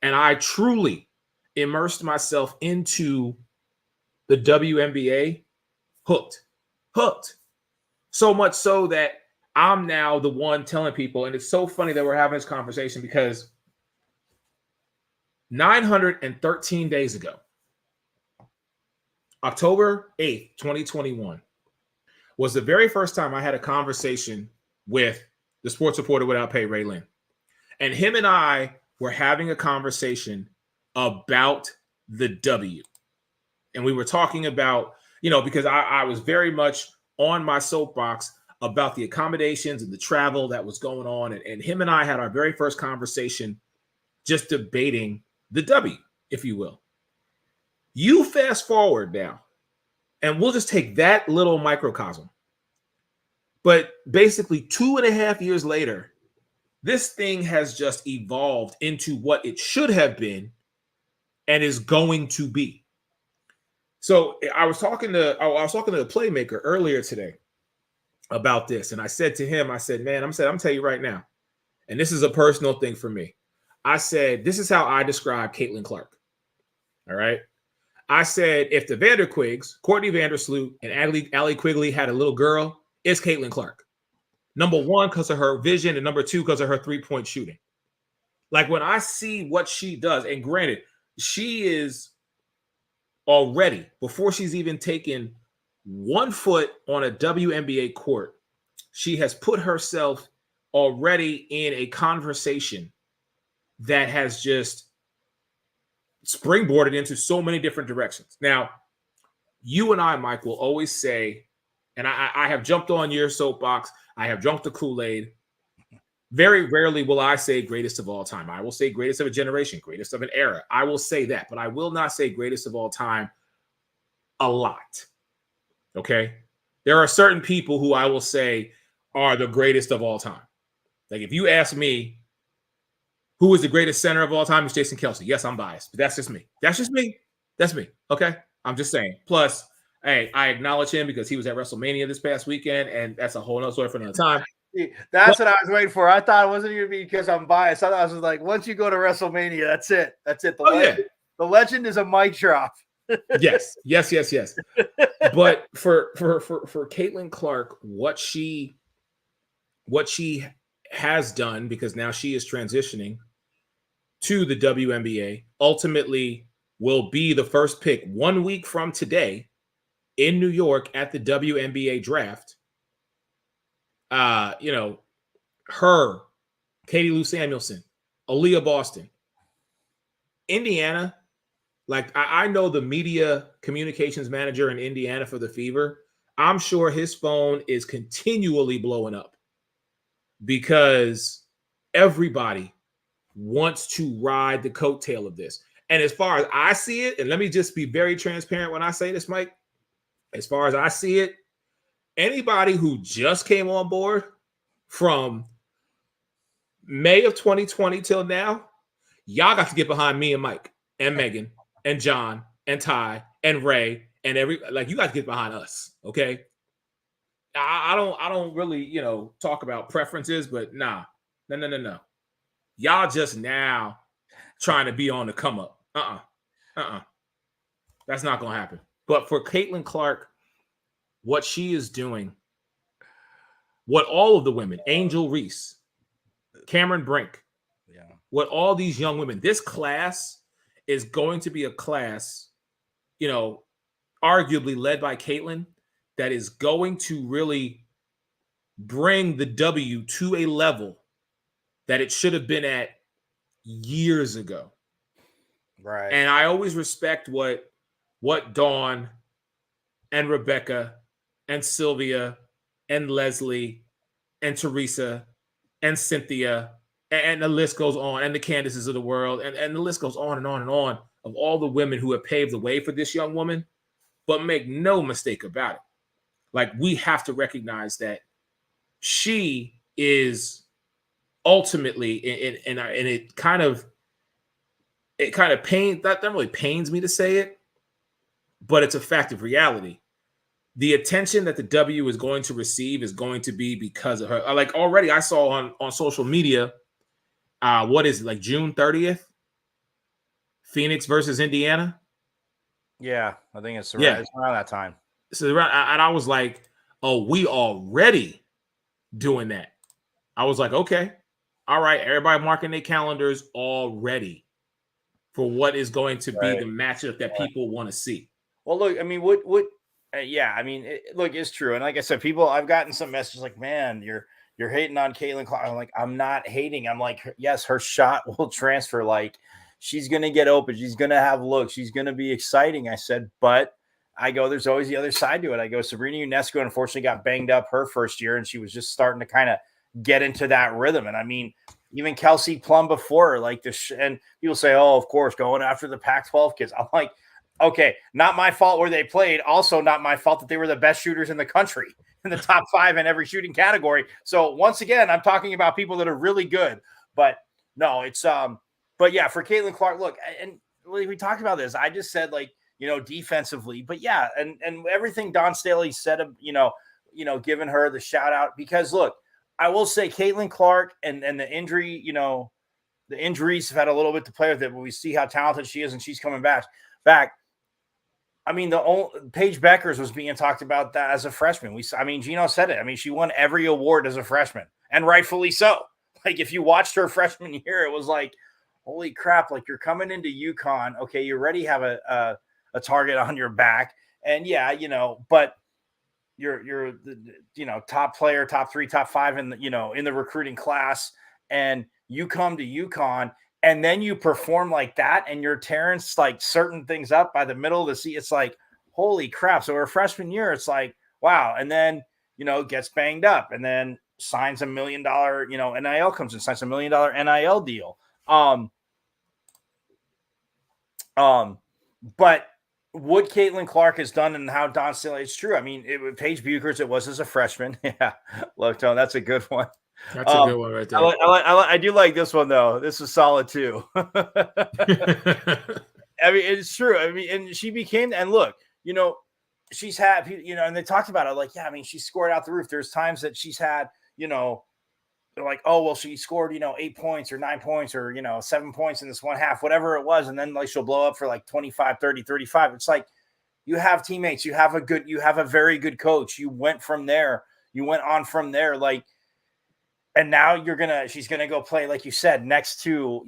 and I truly immersed myself into the WNBA, hooked. So much so that I'm now the one telling people, and it's so funny that we're having this conversation because 913 days ago, October 8th, 2021, was the very first time I had a conversation with the sports reporter without pay, Ray Lynn. And him and I were having a conversation about the W. And we were talking about, because I was very much on my soapbox about the accommodations and the travel that was going on. And him and I had our very first conversation just debating the W, if you will. You fast forward now, and we'll just take that little microcosm. But basically 2.5 years later, this thing has just evolved into what it should have been and is going to be. So I was talking to the playmaker earlier today about this, and I said to him, I'm telling you right now, and this is a personal thing for me. I said, this is how I describe Caitlin Clark. All right. I said, if the Vanderquigs, Courtney Vandersloot, and Allie Quigley had a little girl, it's Caitlin Clark. Number one, because of her vision, and number two, because of her three-point shooting. Like when I see what she does, and granted, she is already, before she's even taken 1 foot on a WNBA court, she has put herself already in a conversation that has just springboarded into so many different directions. Now, you and I, Mike, will always say, and I have jumped on your soapbox, I have drunk the Kool-Aid. Very rarely will I say greatest of all time. I will say greatest of a generation, greatest of an era. I will say that, but I will not say greatest of all time a lot. Okay? There are certain people who I will say are the greatest of all time. Like if you ask me, who is the greatest center of all time? It's Jason Kelce. Yes, I'm biased, but that's just me. That's me. Okay? I'm just saying. Plus, hey, I acknowledge him because he was at WrestleMania this past weekend, and that's a whole nother story for another time. That's what I was waiting for. I thought it wasn't going to be because I'm biased. I thought it was like, once you go to WrestleMania, that's it. That's it. The legend is a mic drop. Yes. But for Caitlin Clark, what she has done, because now she is transitioning to the WNBA, ultimately will be the first pick 1 week from today in New York at the WNBA draft. Her, Katie Lou Samuelson, Aaliyah Boston, Indiana. Like, I know the media communications manager in Indiana for the Fever. I'm sure his phone is continually blowing up because everybody wants to ride the coattail of this. And as far as I see it, and let me just be very transparent when I say this, Mike, as far as I see it, anybody who just came on board from May of 2020 till now, y'all got to get behind me and Mike and Megan and John and Ty and Ray and you got to get behind us, okay? I don't really, talk about preferences, but no. Y'all just now trying to be on the come up. That's not going to happen. But for Caitlin Clark, what she is doing, what all of the women, Angel Reese, Cameron Brink, what all these young women, this class is going to be a class, arguably led by Caitlin, that is going to really bring the W to a level that it should have been at years ago. Right. And I always respect what Dawn and Rebecca and Sylvia and Leslie and Teresa and Cynthia and the list goes on, and the Candaces of the world, and the list goes on and on and on, of all the women who have paved the way for this young woman. But make no mistake about it. Like, we have to recognize that she is ultimately, and it kind of pains, that really pains me to say it, but it's a fact of reality. The attention that the W is going to receive is going to be because of her. Like, already I saw on social media, what is it, like June 30th? Phoenix versus Indiana? Yeah, I think it's around that time. So and I was like, oh, we already doing that. I was like, okay, all right, everybody marking their calendars already for what is going to be the matchup that people want to see. Well, look, I mean, look, it's true. And like I said, I've gotten some messages like, man, you're hating on Caitlin Clark. I'm like, I'm not hating. I'm like, yes, her shot will transfer. Like, she's going to get open. She's going to have looks. She's going to be exciting. I said, but I go, there's always the other side to it. I go, Sabrina Ionescu unfortunately got banged up her first year, and she was just starting to kind of get into that rhythm. And I mean, even Kelsey Plum before her, like this, and people say, oh, of course, going after the Pac-12 kids. I'm like, okay, not my fault where they played. Also not my fault that they were the best shooters in the country, in the top 5 in every shooting category. So once again, I'm talking about people that are really good. But no, it's but yeah, for Caitlin Clark, look, and we talked about this. I just said, like, defensively, but yeah, and everything Don Staley said, giving her the shout out, because look, I will say Caitlin Clark and the injury, the injuries have had a little bit to play with it, but we see how talented she is, and she's coming back. I mean, Paige Beckers was being talked about that as a freshman. Gino said it. I mean, she won every award as a freshman, and rightfully so. Like, if you watched her freshman year, it was like, holy crap! Like, you're coming into UConn. Okay, you already have a target on your back, and yeah, but you're the top player, top 3, top 5 in the in the recruiting class, and you come to UConn. And then you perform like that, and you're tearing like certain things up by the middle of the season. It's like, holy crap. So her freshman year, it's like, wow. And then, gets banged up, and then signs $1 million, NIL comes and signs $1 million NIL deal. But what Caitlin Clark has done and how Don Staley, it's true. I mean, Paige Buchers, it was as a freshman. Yeah. Look, Tone, that's a good one. That's a good one right there. I do like this one, though. This is solid, too. I mean, it's true. I mean, and she became, and look, she's had, and they talked about it, like, yeah, I mean, she scored out the roof. There's times that she's had, they're like, oh, well, she scored, 8 points or 9 points or, 7 points in this one half, whatever it was. And then like she'll blow up for like 25, 30, 35. It's like, you have teammates, you have a very good coach. You went on from there. Like, and now she's going to go play, like you said, next to,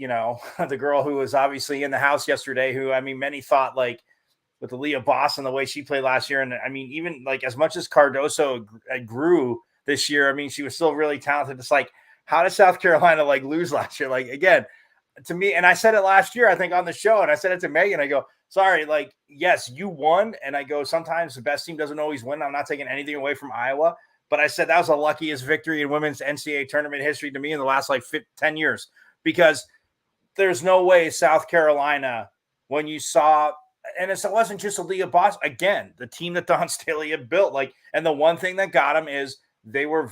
the girl who was obviously in the house yesterday, who, I mean, many thought like with the Leah Boss and the way she played last year. And I mean, even like as much as Cardoso grew this year, I mean, she was still really talented. It's like, how did South Carolina like lose last year? Like, again, to me, and I said it last year, I think on the show, and I said it to Megan, I go, sorry, like, yes, you won. And I go, sometimes the best team doesn't always win. I'm not taking anything away from Iowa. But I said that was the luckiest victory in women's NCAA tournament history to me in the last like 10 years, because there's no way South Carolina, when you saw, and it wasn't just a Leah Boss, again, the team that Don Staley had built, like, and the one thing that got them is they were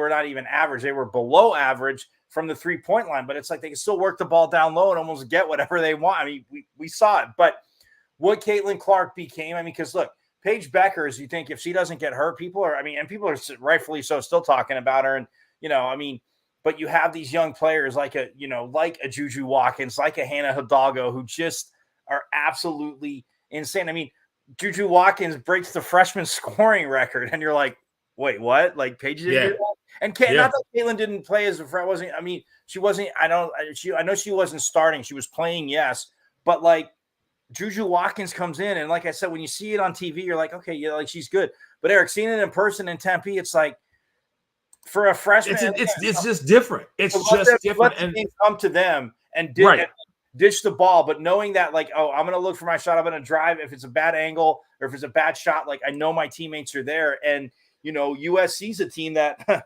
not even average. They were below average from the 3-point line, but it's like they can still work the ball down low and almost get whatever they want. I mean, we saw it, but what Caitlin Clark became, I mean, because look, Paige Beckers, you think if she doesn't get hurt, people are rightfully so still talking about her. And, I mean, but you have these young players like a Juju Watkins, like a Hannah Hidalgo, who just are absolutely insane. I mean, Juju Watkins breaks the freshman scoring record, and you're like, wait, what? Like Paige didn't do that? And not that Caitlin didn't play as a freshman. She wasn't, I know she wasn't starting. She was playing, yes, but like, Juju Watkins comes in, and like I said, when you see it on TV, you're like, okay, yeah, like she's good. But Eric, seeing it in person in Tempe, it's like for a freshman, it's just different. It's just different. And come to them and ditch the ball, but knowing that, like, oh, I'm going to look for my shot. I'm going to drive. If it's a bad angle or if it's a bad shot, like I know my teammates are there. And USC's a team that,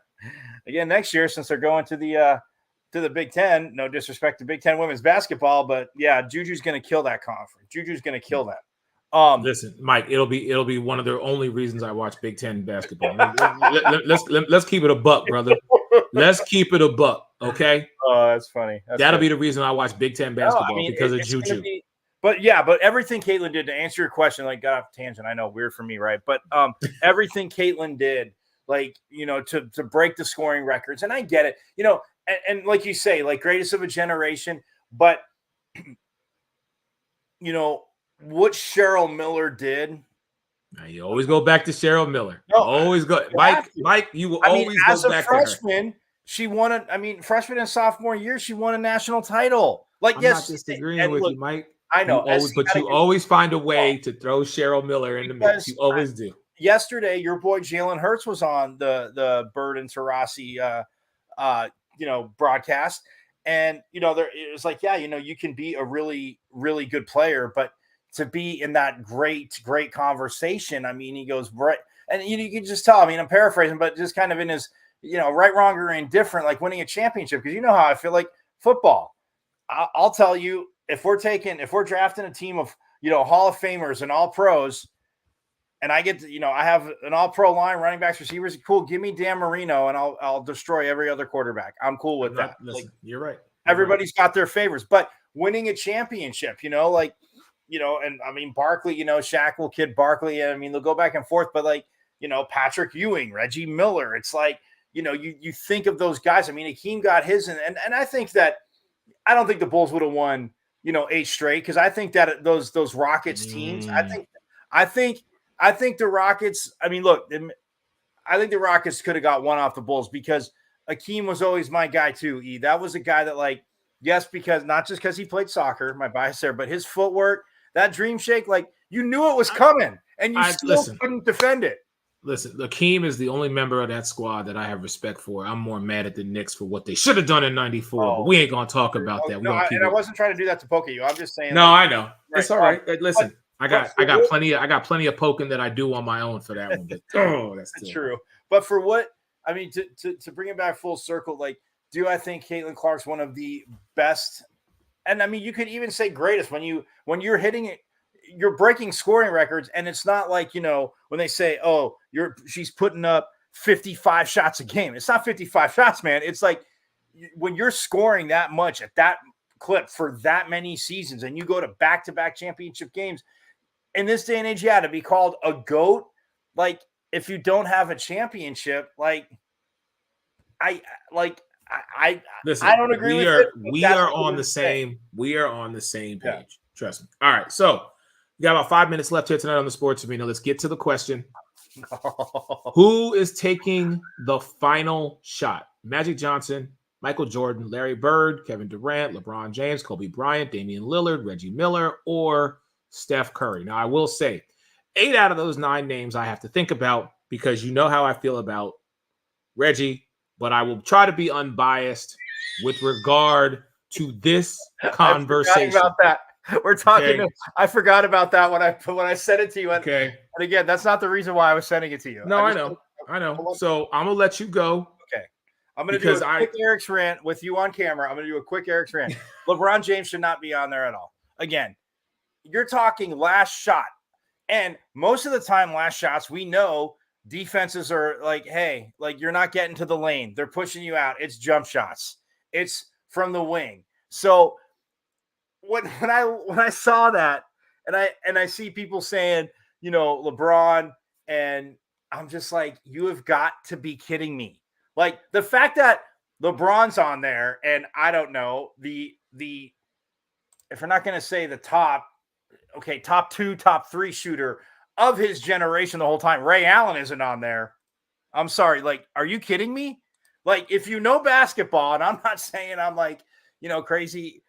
again, next year, since they're going to the Big Ten, no disrespect to Big Ten women's basketball, but yeah, Juju's going to kill that conference. Juju's going to kill that. Listen, Mike, it'll be one of the only reasons I watch Big Ten basketball. Let's keep it a buck, brother. Let's keep it a buck, okay? Oh, that's funny. That'll be the reason I watch Big Ten basketball, because of Juju. But everything Caitlin did, to answer your question, like, got off tangent. I know, weird for me, right? But everything Caitlin did, like, to break the scoring records, and I get it, and like you say, like, greatest of a generation, but what Cheryl Miller did. Now you always go back to Cheryl Miller. No, always go, Mike. You will always go back to her. As a freshman, she won freshman and sophomore year, she won a national title. Like, I'm yes, not disagreeing with you, Mike. I know, you always find a way to throw Cheryl Miller in the mix. You always do. Yesterday, your boy Jalen Hurts was on the Bird and Taurasi broadcast, and it was like, yeah, you can be a really, really good player, but to be in that great conversation, I mean, he goes right, and you can just tell. I mean, I'm paraphrasing, but just kind of in his, right, wrong, or indifferent, like winning a championship. Because how I feel like football. I'll tell you, if we're drafting a team of Hall of Famers and All Pros, and I get to, I have an All Pro line, running backs, receivers, cool. Give me Dan Marino, and I'll destroy every other quarterback. I'm cool with that. Listen, you're right. Everybody's got their favors, but winning a championship, like. And I mean, Barkley, Shaq will kid Barkley. I mean, they'll go back and forth, but like, Patrick Ewing, Reggie Miller. It's like, you think of those guys. I mean, Hakeem got his, and I think that I don't think the Bulls would have won, 8 straight, because I think that those Rockets teams, I think the Rockets. I mean, look, I think the Rockets could have got one off the Bulls, because Hakeem was always my guy too. That was a guy that, like, yes, because not just because he played soccer, my bias there, but his footwork. That dream shake, like, you knew it was coming, and you still couldn't defend it. Listen, Hakeem is the only member of that squad that I have respect for. I'm more mad at the Knicks for what they should have done in '94, but we ain't gonna talk about that. I wasn't trying to do that to poke at you. I'm just saying. No, I know. Right. It's all right. Listen, I got plenty of poking that I do on my own for that one. But, that's true. But for what I mean, to bring it back full circle, like, do I think Caitlin Clark's one of the best? And I mean, you could even say greatest when you're hitting it, you're breaking scoring records, and it's not like, when they say, oh, she's putting up 55 shots a game. It's not 55 shots, man. It's like when you're scoring that much at that clip for that many seasons, and you go to back-to-back championship games in this day and age, to be called a GOAT, like, if you don't have a championship, like, Listen, I don't agree with it. We are on the same page. Yeah. Trust me. All right, so we got about 5 minutes left here tonight on the Sports Arena. Let's get to the question. Who is taking the final shot? Magic Johnson, Michael Jordan, Larry Bird, Kevin Durant, LeBron James, Kobe Bryant, Damian Lillard, Reggie Miller, or Steph Curry? Now, I will say 8 out of those 9 names I have to think about because you know how I feel about Reggie, but I will try to be unbiased with regard to this conversation. I forgot about that. We're talking. Okay. I forgot about that when I sent it to you. Okay. And again, that's not the reason why I was sending it to you. No, I know. So I'm gonna let you go. Okay. I'm going to do a quick Eric's rant with you on camera. I'm going to do a quick Eric's rant. LeBron James should not be on there at all. Again, you're talking last shot. And most of the time, last shots, we know defenses are like, hey, like you're not getting to the lane. They're pushing you out. It's jump shots. It's from the wing. So when I saw that and I see people saying, you know, LeBron, and I'm just like, you have got to be kidding me. Like the fact that LeBron's on there, and I don't know the if we're not going to say the top 2, top 3 shooter of his generation the whole time, Ray Allen isn't on there. I'm sorry. Like, are you kidding me? Like, if you know basketball, and I'm not saying I'm like, you know, crazy,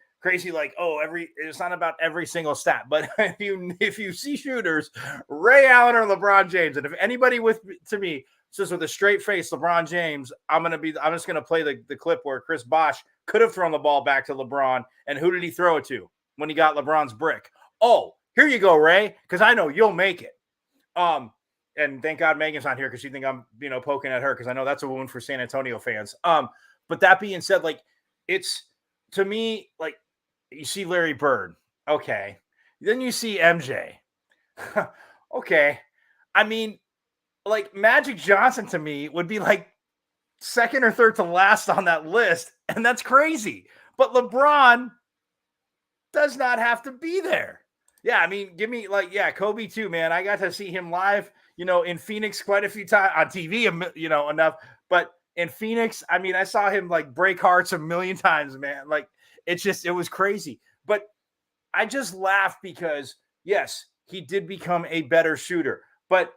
like, oh, it's not about every single stat, but if you see shooters, Ray Allen or LeBron James, and if anybody to me says with a straight face LeBron James, I'm just gonna play the clip where Chris Bosh could have thrown the ball back to LeBron, and who did he throw it to when he got LeBron's brick? Oh, here you go, Ray, because I know you'll make it. And thank God Megan's not here because you think I'm, you know, poking at her because I know that's a wound for San Antonio fans. But that being said, like, it's to me, like, you see Larry Bird, okay, then you see MJ, okay. I mean, like, Magic Johnson to me would be like second or third to last on that list, and that's crazy. But LeBron does not have to be there. Yeah, I mean, give me like, yeah, Kobe too, man. I got to see him live, you know, in Phoenix quite a few times on TV, you know, enough. But in Phoenix, I mean, I saw him like break hearts a million times, man. Like, it was crazy. But I just laugh because, yes, he did become a better shooter. But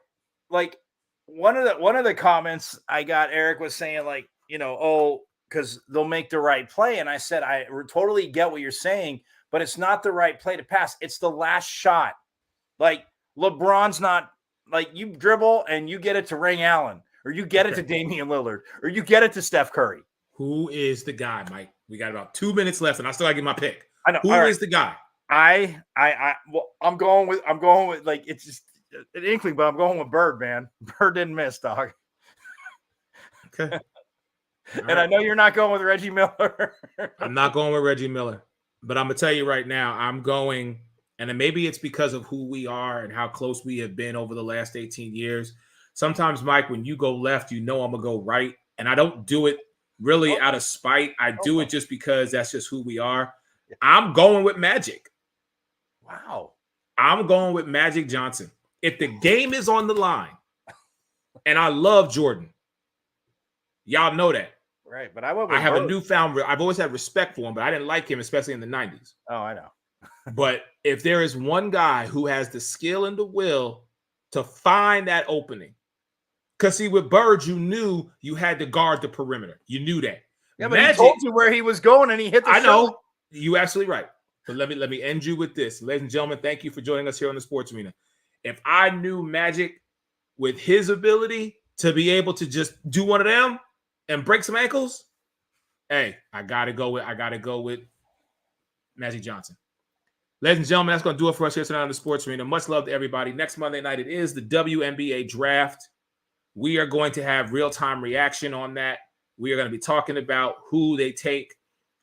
like one of the comments I got, Eric was saying like, you know, oh, because they'll make the right play. And I said, I totally get what you're saying, but it's not the right play to pass. It's the last shot. Like, LeBron's not like, you dribble and you get it to Ray Allen, or you get it to Damian Lillard, or you get it to Steph Curry. Who is the guy, Mike? We got about 2 minutes left, and I still got to get my pick. I know. Who is the guy? Well, I'm going with like, it's just an inkling, but I'm going with Bird, man. Bird didn't miss, dog. Okay. And I know you're not going with Reggie Miller. I'm not going with Reggie Miller, but I'm going to tell you right now, I'm going, and then maybe it's because of who we are and how close we have been over the last 18 years. Sometimes, Mike, when you go left, you know I'm going to go right, and I don't do it really out of spite. I do it just because that's just who we are. I'm going with Magic. Wow. I'm going with Magic Johnson. If the game is on the line, and I love Jordan, y'all know that. Right, but I have a newfound, I've always had respect for him, but I didn't like him, especially in the 90s. Oh, I know. But if there is one guy who has the skill and the will to find that opening, because see, with Bird, you knew you had to guard the perimeter. You knew that. Yeah, but Magic, he told you where he was going, and he hit the shot. I know. You're absolutely right. But let me end you with this. Ladies and gentlemen, thank you for joining us here on the Sports Arena. If I knew Magic with his ability to be able to just do one of them and break some ankles, hey, I gotta go with Magic Johnson. Ladies and gentlemen, that's gonna do it for us here tonight on the Sports Arena. Much love to everybody. Next Monday night, it is the WNBA draft. We are going to have real-time reaction on that. We are going to be talking about who they take.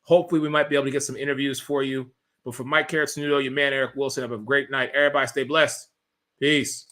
Hopefully, we might be able to get some interviews for you. But for Mike Carrot-Sanudo, your man Eric Wilson, have a great night. Everybody stay blessed. Peace.